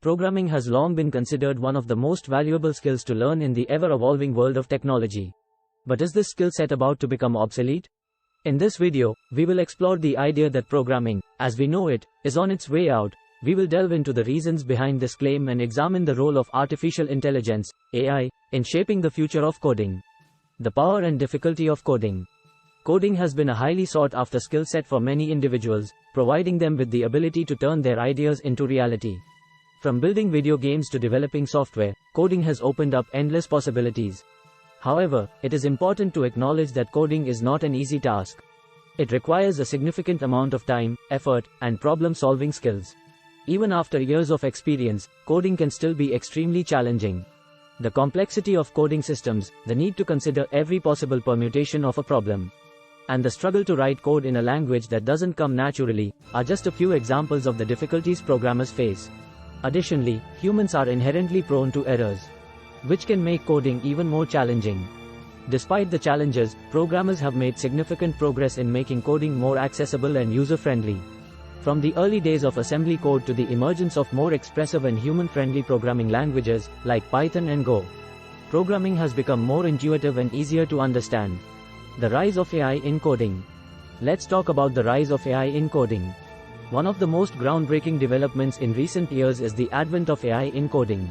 Programming has long been considered one of the most valuable skills to learn in the ever-evolving world of technology. But is this skill set about to become obsolete? In this video, we will explore the idea that programming, as we know it, is on its way out. We will delve into the reasons behind this claim and examine the role of artificial intelligence, AI, in shaping the future of coding. The power and difficulty of coding. Coding has been a highly sought-after skill set for many individuals, providing them with the ability to turn their ideas into reality. From building video games to developing software, coding has opened up endless possibilities. However, it is important to acknowledge that coding is not an easy task. It requires a significant amount of time, effort, and problem-solving skills. Even after years of experience, coding can still be extremely challenging. The complexity of coding systems, the need to consider every possible permutation of a problem, and the struggle to write code in a language that doesn't come naturally, are just a few examples of the difficulties programmers face. Additionally, humans are inherently prone to errors, which can make coding even more challenging. Despite the challenges, programmers have made significant progress in making coding more accessible and user-friendly. From the early days of assembly code to the emergence of more expressive and human-friendly programming languages, like Python and Go, programming has become more intuitive and easier to understand. The rise of AI in coding. Let's talk about the rise of AI in coding. One of the most groundbreaking developments in recent years is the advent of AI in coding.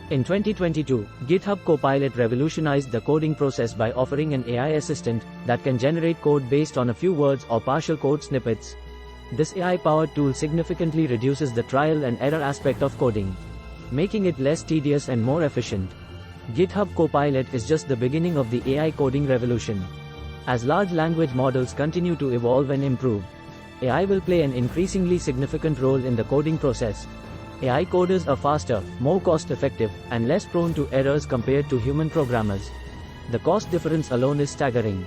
In 2022, GitHub Copilot revolutionized the coding process by offering an AI assistant that can generate code based on a few words or partial code snippets. This AI-powered tool significantly reduces the trial and error aspect of coding, making it less tedious and more efficient. GitHub Copilot is just the beginning of the AI coding revolution. As large language models continue to evolve and improve, AI will play an increasingly significant role in the coding process. AI coders are faster, more cost-effective, and less prone to errors compared to human programmers. The cost difference alone is staggering,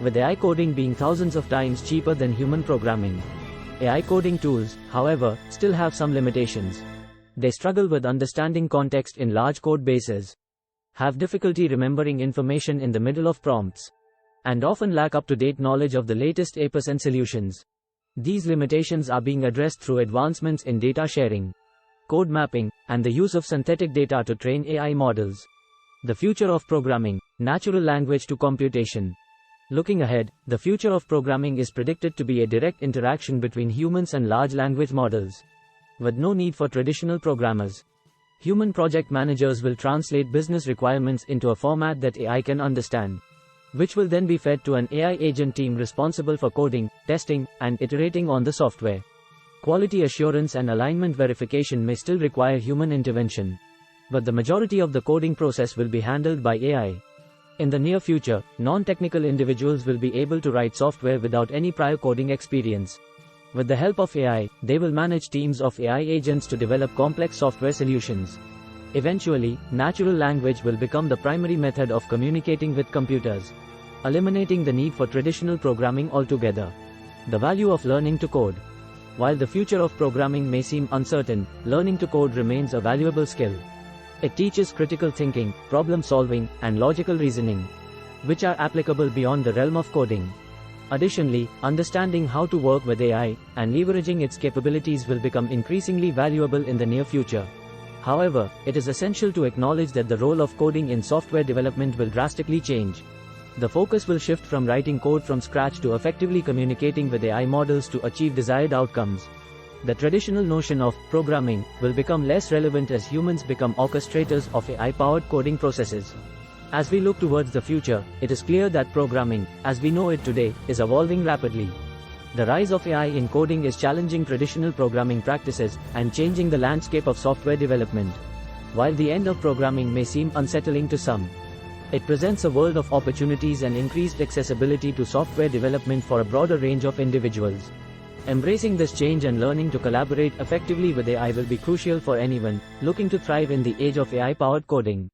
with AI coding being thousands of times cheaper than human programming. AI coding tools, however, still have some limitations. They struggle with understanding context in large code bases, have difficulty remembering information in the middle of prompts, and often lack up-to-date knowledge of the latest A% solutions. These limitations are being addressed through advancements in data sharing, code mapping, and the use of synthetic data to train AI models. The future of programming, natural language to computation. Looking ahead, the future of programming is predicted to be a direct interaction between humans and large language models, with no need for traditional programmers. Human project managers will translate business requirements into a format that AI can understand, which will then be fed to an AI agent team responsible for coding, testing, and iterating on the software. Quality assurance and alignment verification may still require human intervention, but the majority of the coding process will be handled by AI. In the near future, non-technical individuals will be able to write software without any prior coding experience. With the help of AI, they will manage teams of AI agents to develop complex software solutions. Eventually, natural language will become the primary method of communicating with computers, eliminating the need for traditional programming altogether. The value of learning to code. While the future of programming may seem uncertain, learning to code remains a valuable skill. It teaches critical thinking, problem solving, and logical reasoning, which are applicable beyond the realm of coding. Additionally, understanding how to work with AI and leveraging its capabilities will become increasingly valuable in the near future. However, it is essential to acknowledge that the role of coding in software development will drastically change. The focus will shift from writing code from scratch to effectively communicating with AI models to achieve desired outcomes. The traditional notion of programming will become less relevant as humans become orchestrators of AI-powered coding processes. As we look towards the future, it is clear that programming, as we know it today, is evolving rapidly. The rise of AI in coding is challenging traditional programming practices and changing the landscape of software development. While the end of programming may seem unsettling to some, it presents a world of opportunities and increased accessibility to software development for a broader range of individuals. Embracing this change and learning to collaborate effectively with AI will be crucial for anyone looking to thrive in the age of AI-powered coding.